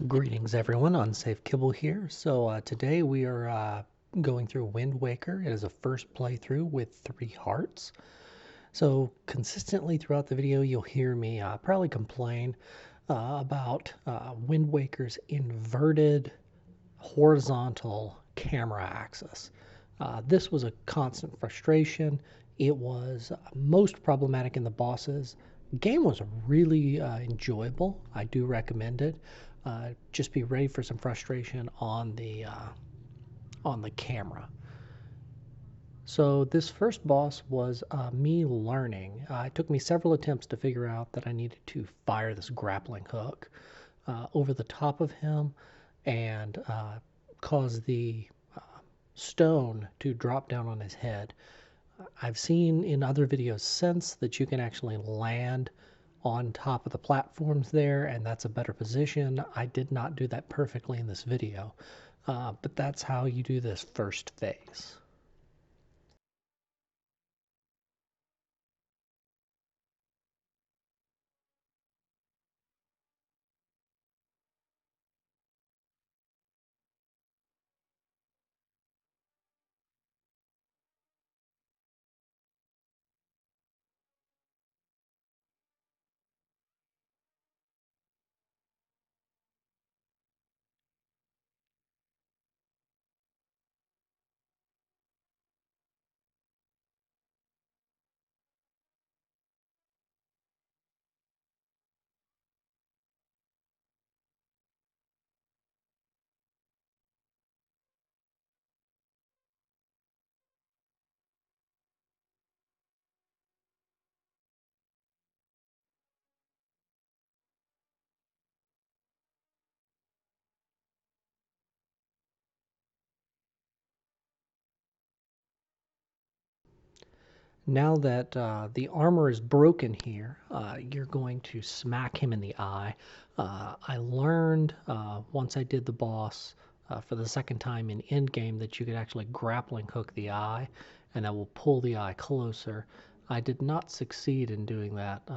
Greetings, everyone. Unsafe Kibble here. Today we are going through Wind Waker. It is a first playthrough with 3 hearts. So consistently throughout the video, you'll hear me probably complain about Wind Waker's inverted horizontal camera axis. This was a constant frustration. It was most problematic in the bosses. The game was really enjoyable. I do recommend it. Just be ready for some frustration on the camera. So this first boss was me learning. It took me several attempts to figure out that I needed to fire this grappling hook over the top of him and cause the stone to drop down on his head. I've seen in other videos since that you can actually land on top of the platforms there, and that's a better position. I did not do that perfectly in this video, but that's how you do this first phase. Now that the armor is broken here, you're going to smack him in the eye. I learned once I did the boss for the second time in endgame that you could actually grappling hook the eye and that will pull the eye closer. I did not succeed in doing that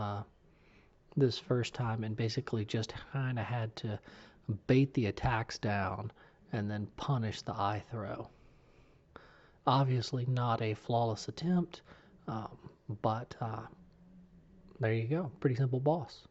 this first time and basically just kind of had to bait the attacks down and then punish the eye throw. Obviously not a flawless attempt, um, but there you go. Pretty simple boss.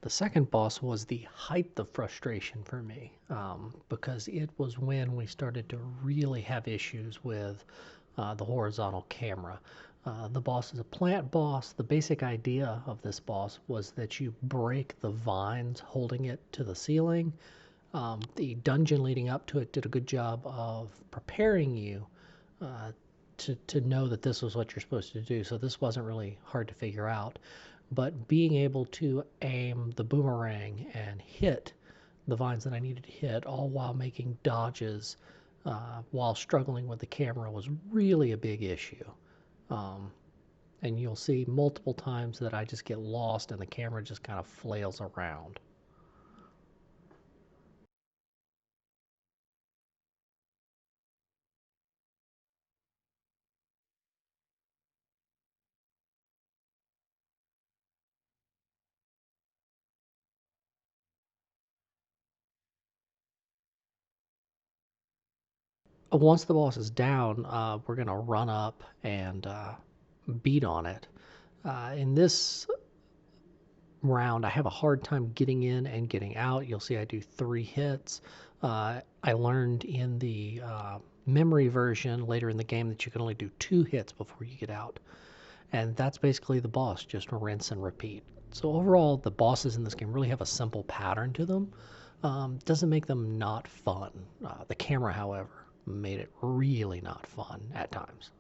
The second boss was the height of frustration for me because it was when we started to really have issues with the horizontal camera. The boss is a plant boss. The basic idea of this boss was that you break the vines holding it to the ceiling. The dungeon leading up to it did a good job of preparing you uh, to know that this was what you're supposed to do. So this wasn't really hard to figure out. But being able to aim the boomerang and hit the vines that I needed to hit, all while making dodges while struggling with the camera, was really a big issue. Um, and you'll see multiple times that I just get lost and the camera just kind of flails around. Once the boss is down, we're gonna run up and beat on it. In this round, I have a hard time getting in and getting out. You'll see I do 3 hits. I learned in the memory version later in the game that you can only do 2 hits before you get out. And that's basically the boss, just rinse and repeat. So overall, the bosses in this game really have a simple pattern to them. Doesn't make them not fun. The camera, however, made it really not fun at times.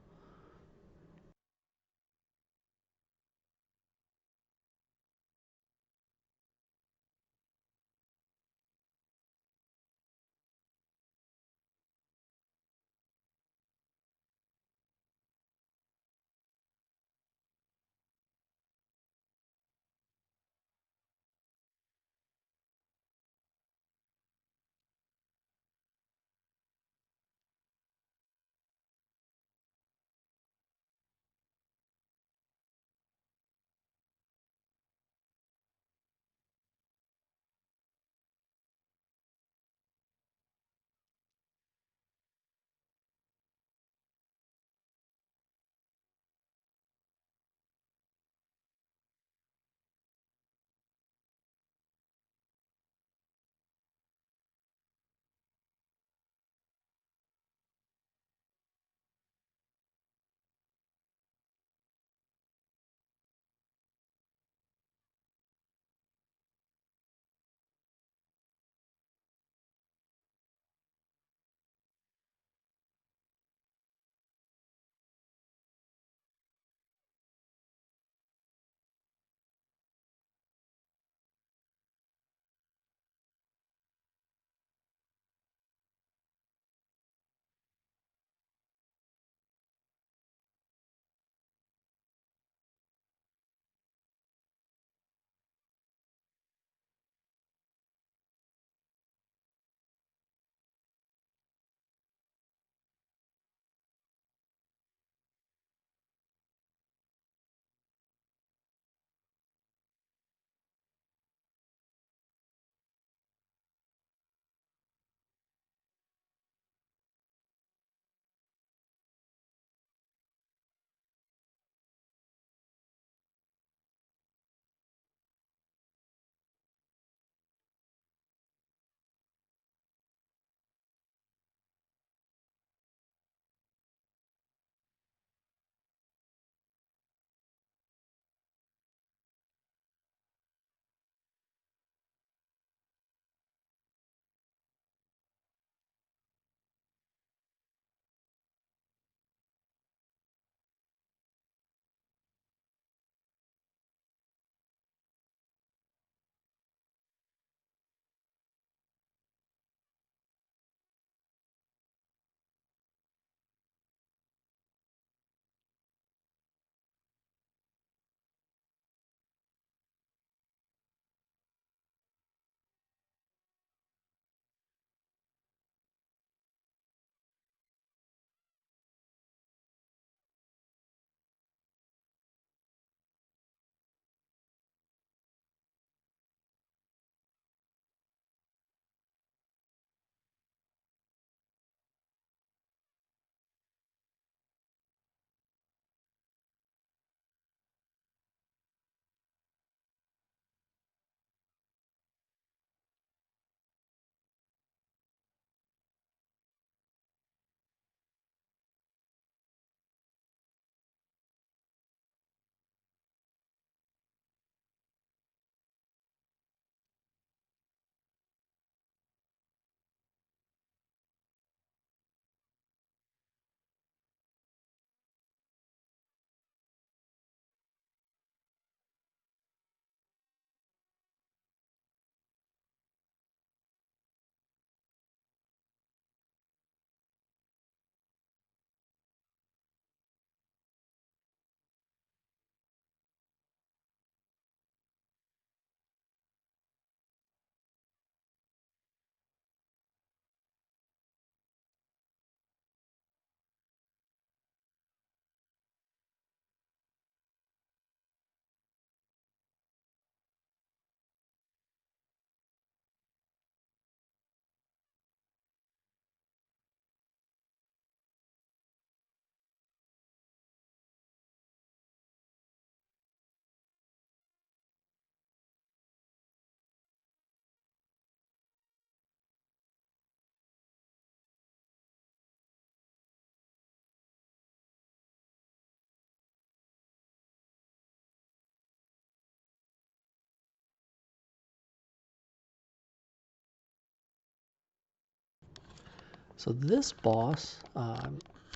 So this boss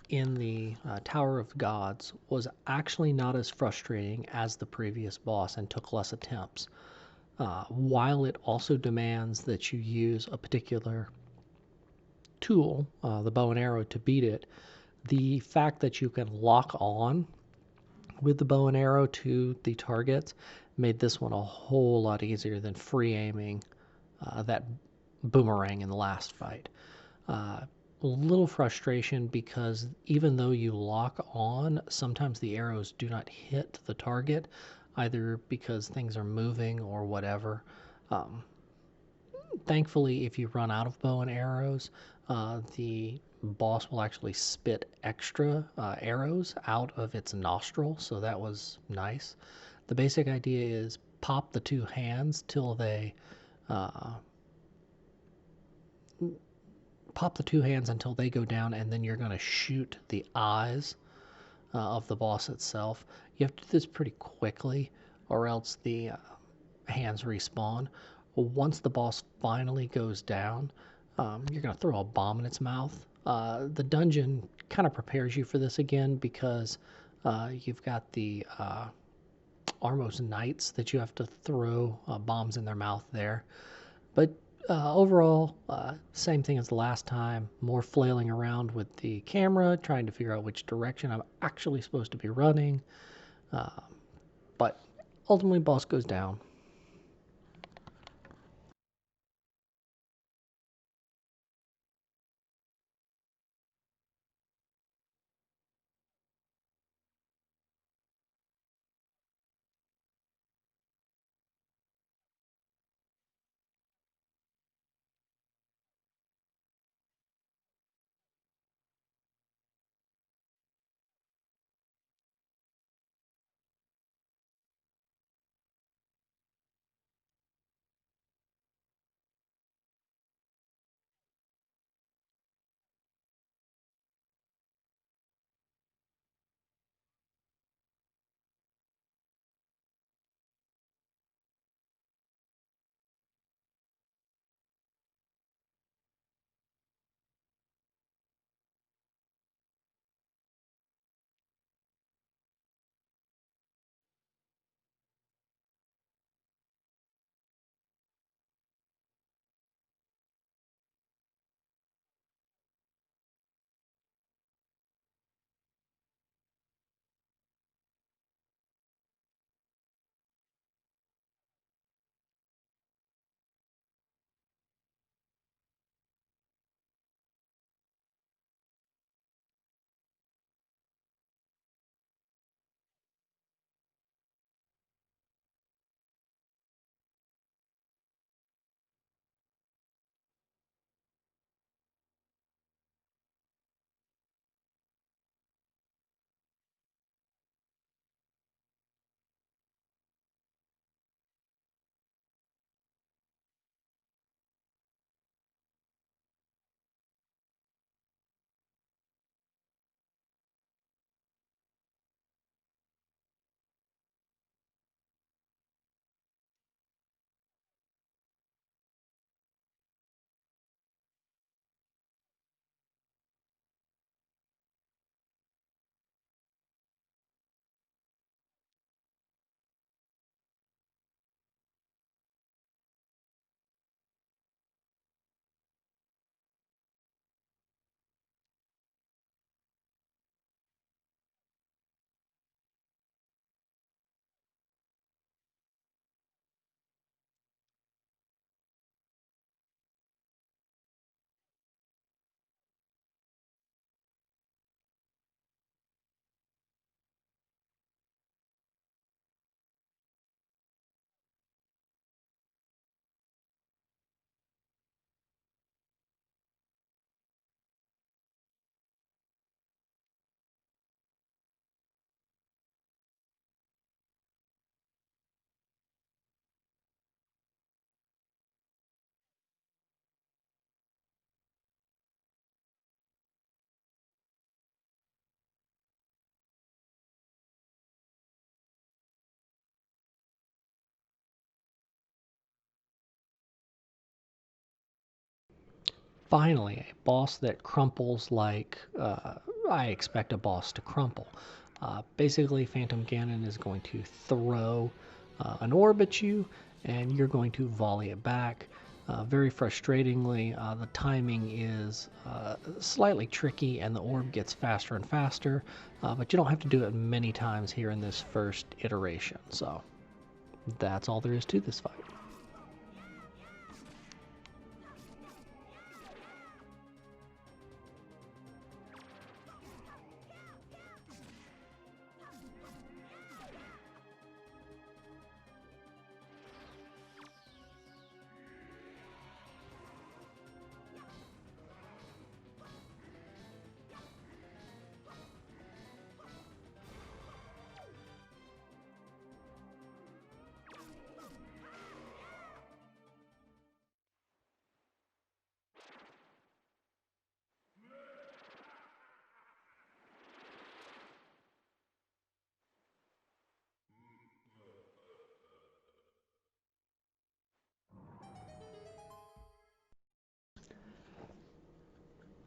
in the Tower of Gods was actually not as frustrating as the previous boss and took less attempts. While it also demands that you use a particular tool, the bow and arrow, to beat it, the fact that you can lock on with the bow and arrow to the targets made this one a whole lot easier than free aiming that boomerang in the last fight. A little frustration because even though you lock on, sometimes the arrows do not hit the target, either because things are moving or whatever. Um, Thankfully, if you run out of bow and arrows, the boss will actually spit extra arrows out of its nostril, so that was nice. The basic idea is pop the two hands till they uh, pop the two hands until they go down, and then you're going to shoot the eyes of the boss itself. You have to do this pretty quickly, or else the hands respawn. Once the boss finally goes down, you're going to throw a bomb in its mouth. The dungeon kind of prepares you for this again because you've got the Armos Knights that you have to throw bombs in their mouth there. But overall, same thing as the last time. More flailing around with the camera, trying to figure out which direction I'm actually supposed to be running. Uh, but ultimately, boss goes down. Finally, a boss that crumples like I expect a boss to crumple. Basically, Phantom Ganon is going to throw an orb at you, and you're going to volley it back. Very frustratingly, the timing is slightly tricky, and the orb gets faster and faster, but you don't have to do it many times here in this first iteration. So that's all there is to this fight.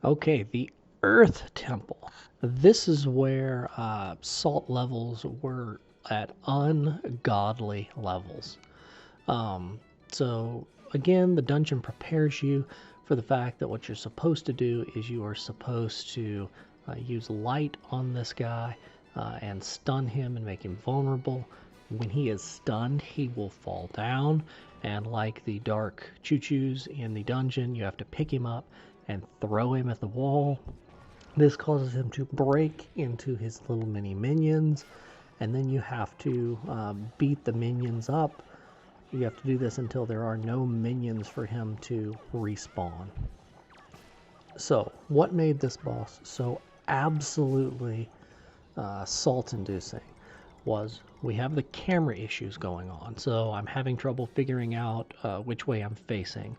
Okay, the Earth Temple. This is where salt levels were at ungodly levels. Um, so, again, the dungeon prepares you for the fact that what you're supposed to do is you are supposed to use light on this guy and stun him and make him vulnerable. When he is stunned, he will fall down, and like the dark choo-choos in the dungeon, you have to pick him up and throw him at the wall. This causes him to break into his little mini minions, and then you have to beat the minions up. You have to do this until there are no minions for him to respawn. So, what made this boss so absolutely salt-inducing was we have the camera issues going on. So I'm having trouble figuring out which way I'm facing.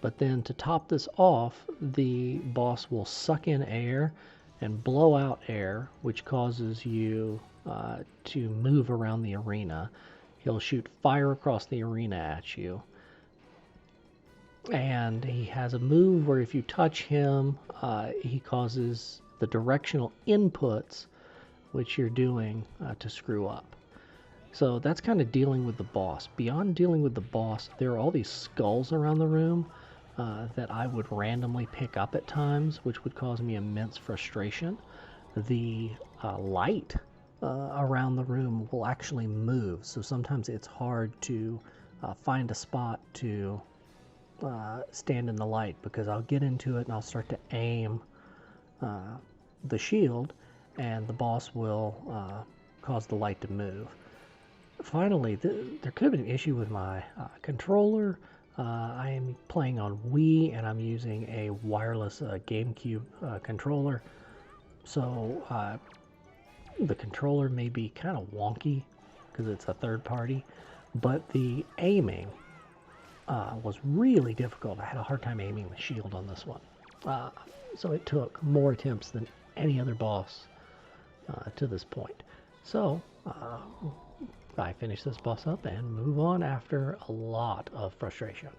But then to top this off, the boss will suck in air and blow out air, which causes you to move around the arena. He'll shoot fire across the arena at you. And he has a move where if you touch him, he causes the directional inputs, which you're doing, to screw up. So that's kind of dealing with the boss. Beyond dealing with the boss, there are all these skulls around the room that I would randomly pick up at times, which would cause me immense frustration. The light around the room will actually move, so sometimes it's hard to find a spot to stand in the light, because I'll get into it and I'll start to aim the shield, and the boss will cause the light to move. Finally, there could have been an issue with my controller. I am playing on Wii, and I'm using a wireless GameCube controller. So the controller may be kind of wonky because it's a third party, but the aiming was really difficult. I had a hard time aiming the shield on this one. So it took more attempts than any other boss to this point. So I finish this boss up and move on after a lot of frustration.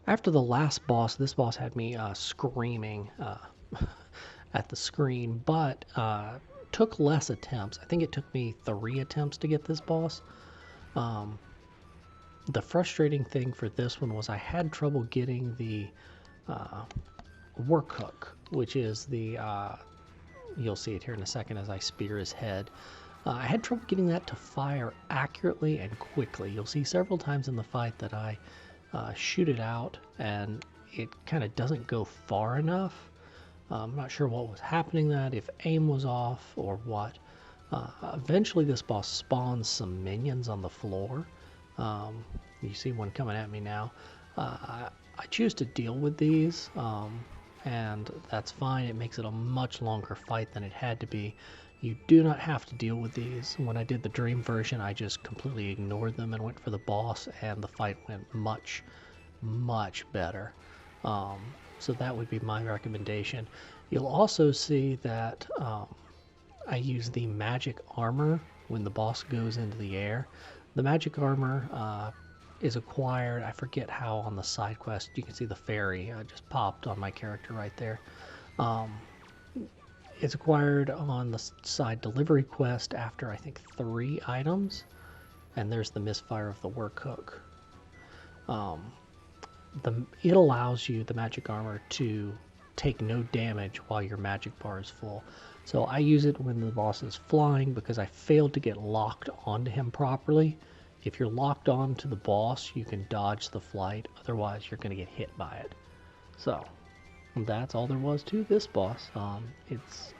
After the last boss, this boss had me screaming at the screen, but took less attempts. I think it took me 3 attempts to get this boss. Um, the frustrating thing for this one was I had trouble getting the work hook, which is the, you'll see it here in a second as I spear his head. I had trouble getting that to fire accurately and quickly. You'll see several times in the fight that I shoot it out and it kind of doesn't go far enough. I'm not sure what was happening that, if aim was off or what. Eventually this boss spawns some minions on the floor. You see one coming at me now. I choose to deal with these, and that's fine. It makes it a much longer fight than it had to be. You do not have to deal with these. When I did the dream version, I just completely ignored them and went for the boss, and the fight went much, much better. So that would be my recommendation. You'll also see that I use the magic armor when the boss goes into the air. The magic armor is acquired, I forget how, on the side quest. You can see the fairy just popped on my character right there. It's acquired on the side delivery quest after, I think, 3 items. And there's the misfire of the work hook. It allows you, the magic armor, to take no damage while your magic bar is full. So I use it when the boss is flying because I failed to get locked onto him properly. If you're locked on to the boss, you can dodge the flight. Otherwise, you're going to get hit by it. So that's all there was to this boss. It's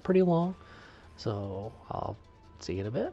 pretty long, so I'll see you in a bit.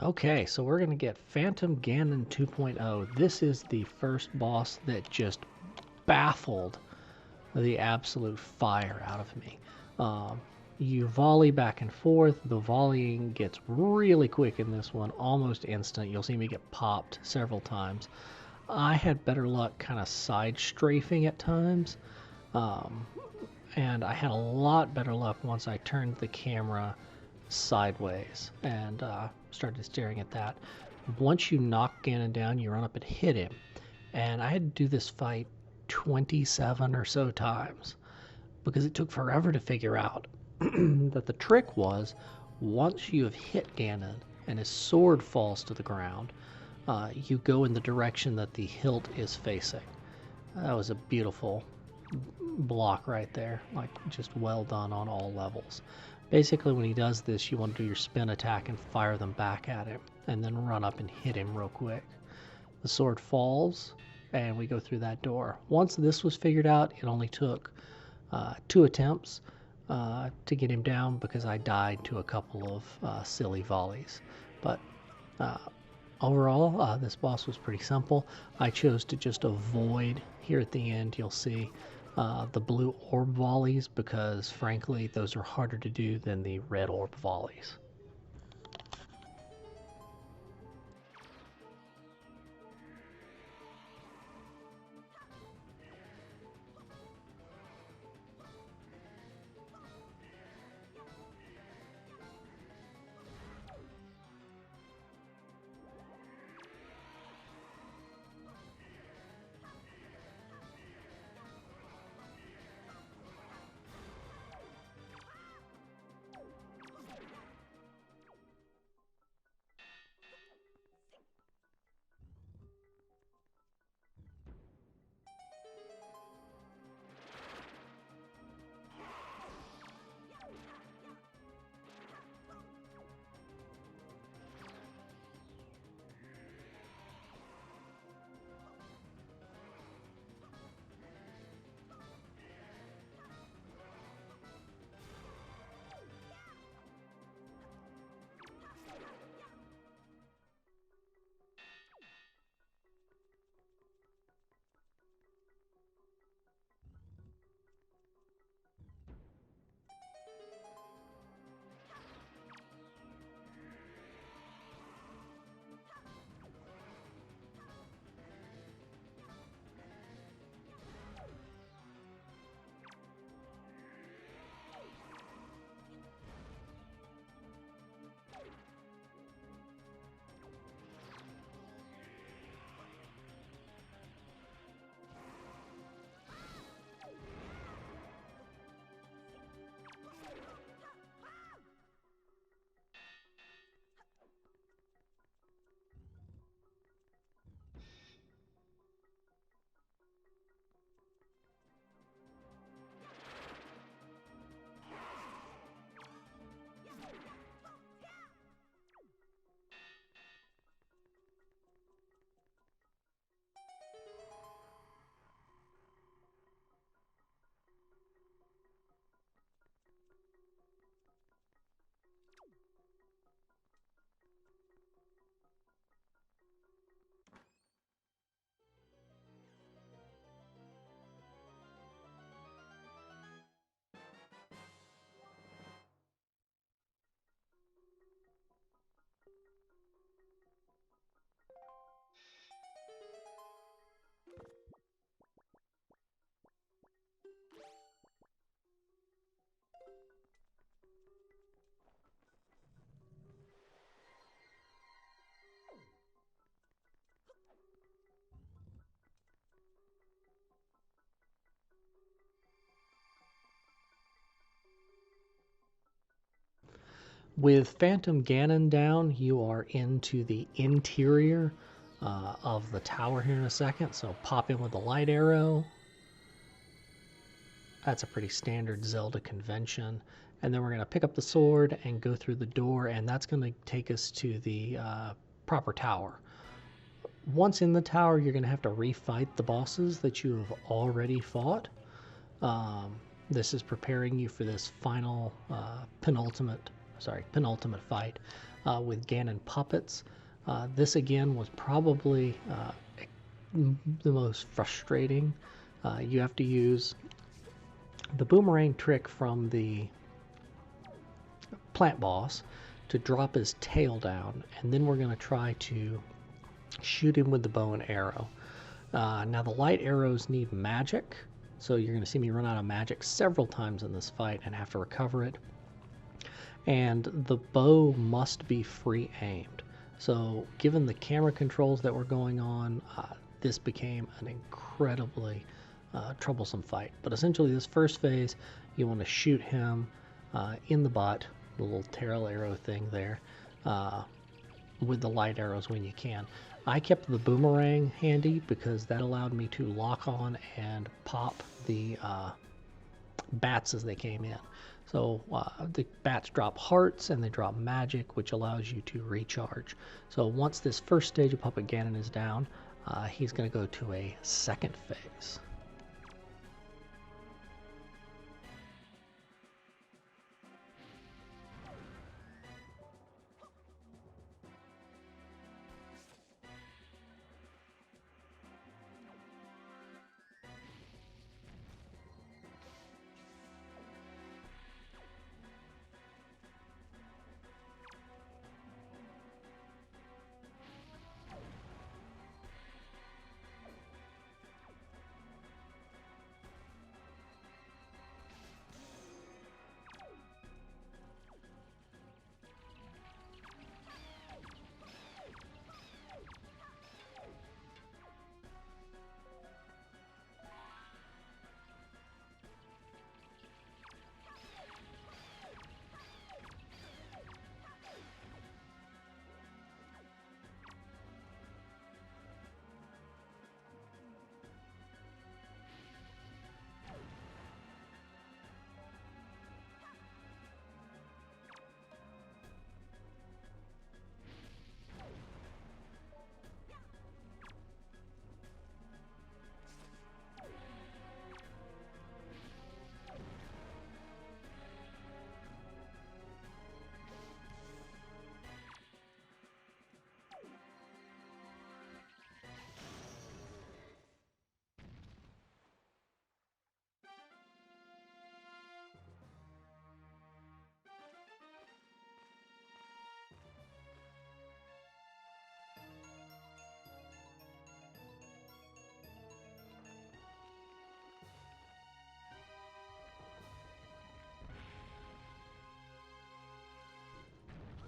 Okay, so we're going to get Phantom Ganon 2.0. This is the first boss that just baffled the absolute fire out of me. Um, you volley back and forth. The volleying gets really quick in this one, almost instant. You'll see me get popped several times. I had better luck kind of side strafing at times, um, and I had a lot better luck once I turned the camera sideways and started staring at that. Once you knock Ganon down, you run up and hit him. And I had to do this fight 27 or so times because it took forever to figure out that the trick was once you have hit Ganon and his sword falls to the ground, you go in the direction that the hilt is facing. That was a beautiful block right there, like just well done on all levels. Basically, when he does this, you want to do your spin attack and fire them back at him, and then run up and hit him real quick. The sword falls, and we go through that door. Once this was figured out, it only took 2 attempts to get him down because I died to a couple of silly volleys. But uh, overall, this boss was pretty simple. I chose to just avoid, here at the end, you'll see the blue orb volleys because, frankly, those are harder to do than the red orb volleys. With Phantom Ganon down, you are into the interior of the tower here in a second. So pop in with the light arrow. That's a pretty standard Zelda convention. And then we're going to pick up the sword and go through the door, and that's going to take us to the proper tower. Once in the tower, you're going to have to refight the bosses that you have already fought. This is preparing you for this final penultimate sorry, penultimate fight with Ganon puppets. This again was probably the most frustrating. You have to use the boomerang trick from the plant boss to drop his tail down, and then we're going to try to shoot him with the bow and arrow. Now the light arrows need magic, so you're going to see me run out of magic several times in this fight and have to recover it. And the bow must be free aimed. So given the camera controls that were going on, this became an incredibly troublesome fight. But essentially this first phase, you want to shoot him in the butt, the little tail arrow thing there, with the light arrows when you can. I kept the boomerang handy because that allowed me to lock on and pop the bats as they came in. So the bats drop hearts and they drop magic, which allows you to recharge. So once this first stage of Puppet Ganon is down, he's going to go to a second phase.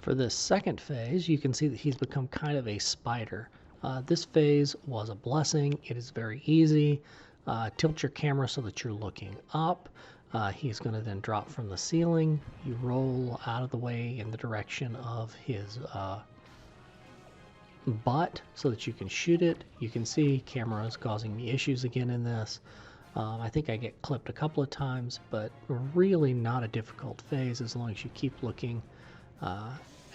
For this second phase, you can see that he's become kind of a spider. This phase was a blessing. It is very easy. Tilt your camera so that you're looking up. He's going to then drop from the ceiling. You roll out of the way in the direction of his butt so that you can shoot it. You can see camera is causing me issues again in this. I think I get clipped a couple of times, but really not a difficult phase as long as you keep looking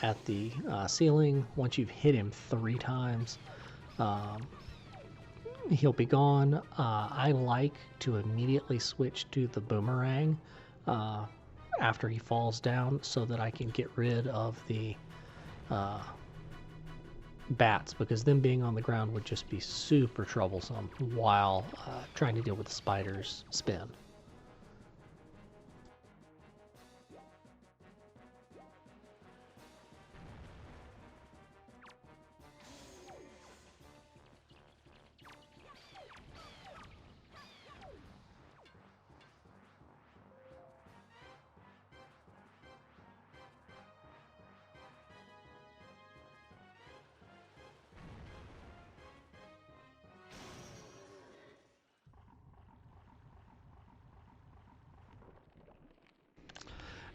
at the ceiling. Once you've hit him 3 times, he'll be gone. I like to immediately switch to the boomerang after he falls down so that I can get rid of the bats, because them being on the ground would just be super troublesome while trying to deal with the spider's spin.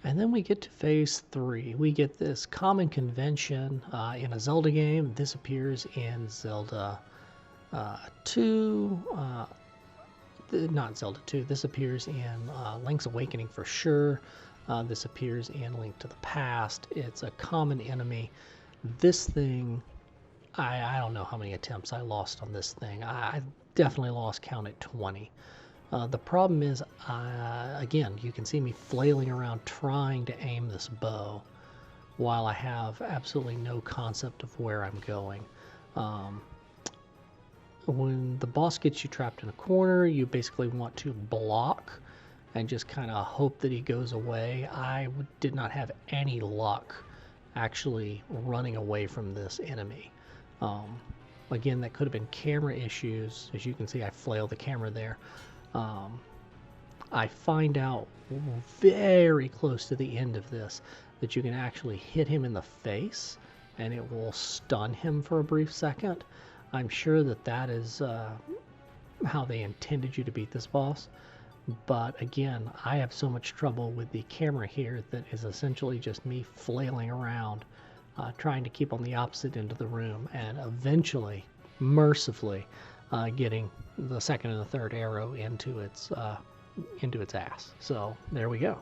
And then we get to phase 3. We get this common convention in a Zelda game. This appears in Zelda 2. Not Zelda 2. This appears in Link's Awakening for sure. This appears in Link to the Past. It's a common enemy. This thing, I don't know how many attempts I lost on this thing. I definitely lost count at 20. The problem is, again, you can see me flailing around trying to aim this bow. while I have absolutely no concept of where I'm going. Um, when the boss gets you trapped in a corner, you basically want to block and just kind of hope that he goes away. I did not have any luck actually running away from this enemy. Um, Again, that could have been camera issues. As you can see, I flailed the camera there. Um, I find out very close to the end of this that you can actually hit him in the face and it will stun him for a brief second. I'm sure that that is how they intended you to beat this boss. But again, I have so much trouble with the camera here that is essentially just me flailing around, trying to keep on the opposite end of the room, and eventually, mercifully, getting the second and the third arrow into its ass. So there we go.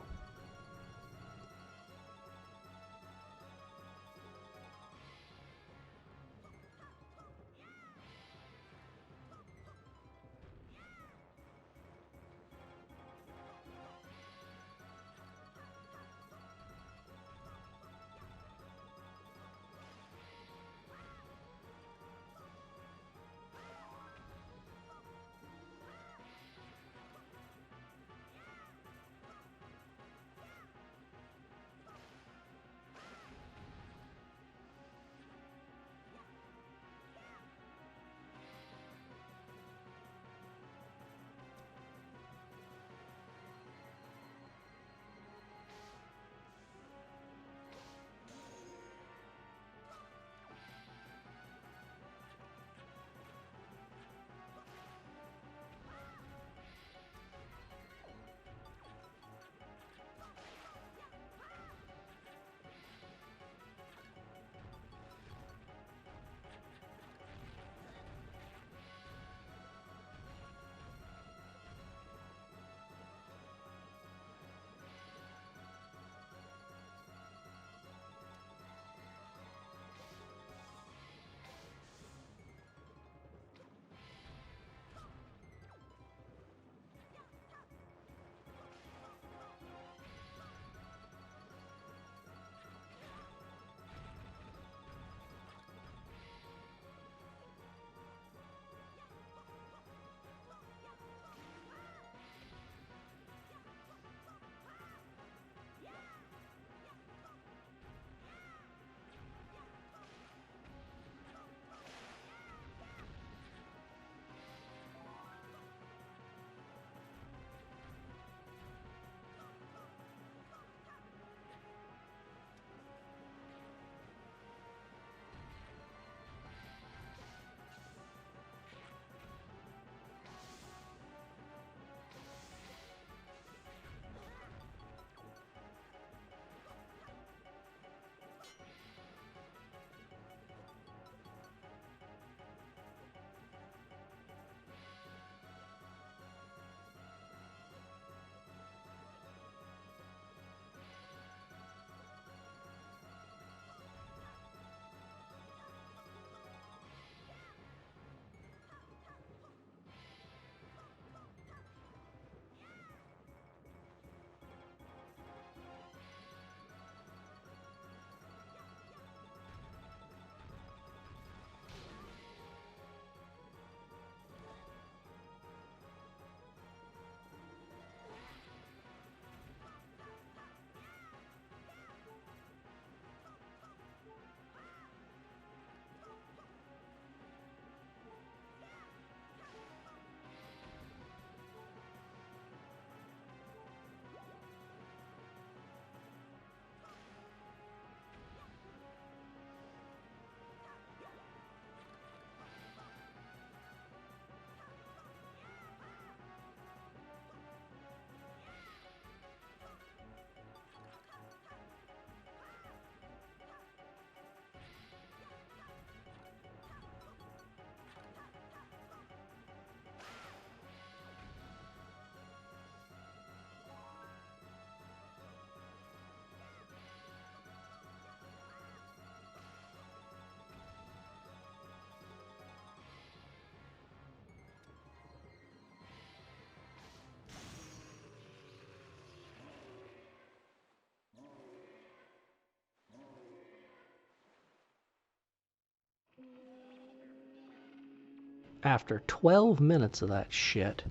after 12 minutes of that shit,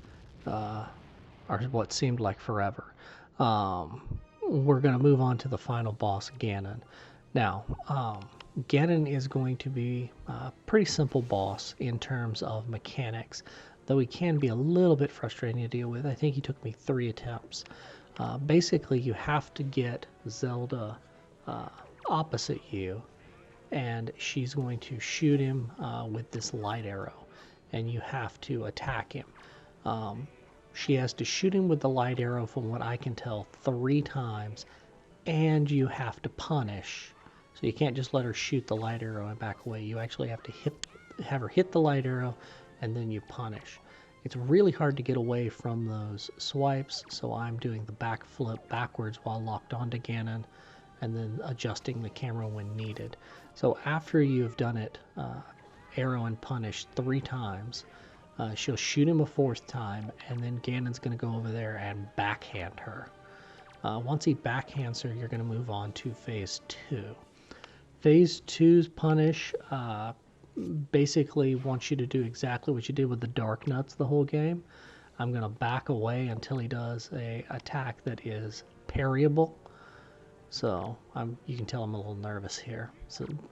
or what seemed like forever, we're going to move on to the final boss, Ganon. Now, Ganon is going to be a pretty simple boss in terms of mechanics, though he can be a little bit frustrating to deal with. I think he took me 3 attempts. Basically, you have to get Zelda opposite you, and she's going to shoot him with this light arrow, and you have to attack him. She has to shoot him with the light arrow, from what I can tell, 3 times, and you have to punish. So you can't just let her shoot the light arrow and back away. You actually have to have her hit the light arrow, and then you punish. It's really hard to get away from those swipes, so I'm doing the backflip backwards while locked onto Ganon, and then adjusting the camera when needed. So after you've done it, arrow and punish 3 times, she'll shoot him a 4th time, and then Ganon's going to go over there and backhand her. Once he backhands her, you're going to move on to Phase 2. Phase 2's punish basically wants you to do exactly what you did with the Dark Nuts the whole game. I'm going to back away until he does a attack that is parryable. So you can tell I'm a little nervous here,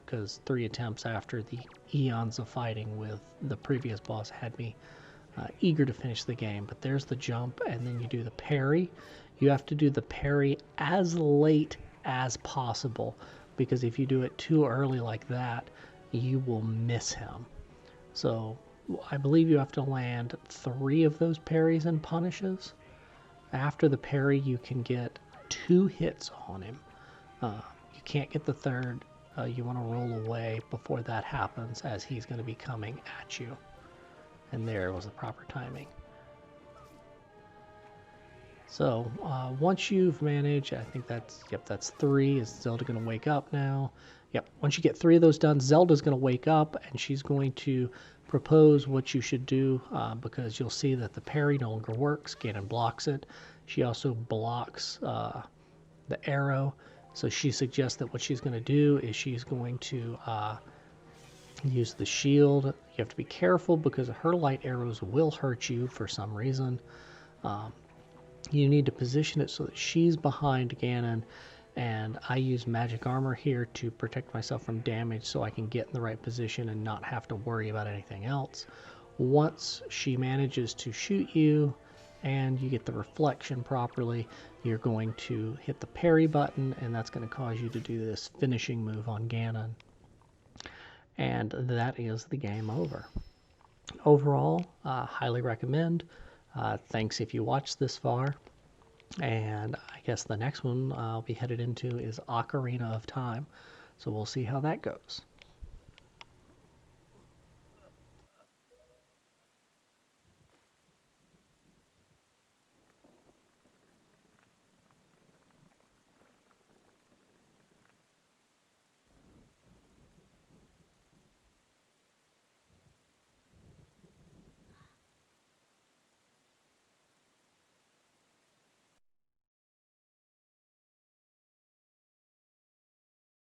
because 3 attempts after the eons of fighting with the previous boss had me eager to finish the game. But there's the jump, and then you do the parry. You have to do the parry as late as possible, because if you do it too early like that, you will miss him. So I believe you have to land 3 of those parries and punishes. After the parry, you can get 2 hits on him. You can't get the 3rd. You want to roll away before that happens, as he's going to be coming at you. And there was the proper timing. So once you've managed, I think that's 3. Is Zelda going to wake up now? Yep. Once you get 3 of those done, Zelda's going to wake up, and she's going to propose what you should do, because you'll see that the parry no longer works. Ganon blocks it. She also blocks the arrow. So she suggests that what she's going to do is she's going to use the shield. You have to be careful, because her light arrows will hurt you for some reason. You need to position it so that she's behind Ganon, and I use magic armor here to protect myself from damage, so I can get in the right position and not have to worry about anything else. Once she manages to shoot you and you get the reflection properly, you're going to hit the parry button, and that's going to cause you to do this finishing move on Ganon. And that is the game over. Overall, highly recommend. Thanks if you watched this far. And I guess the next one I'll be headed into is Ocarina of Time. So we'll see how that goes.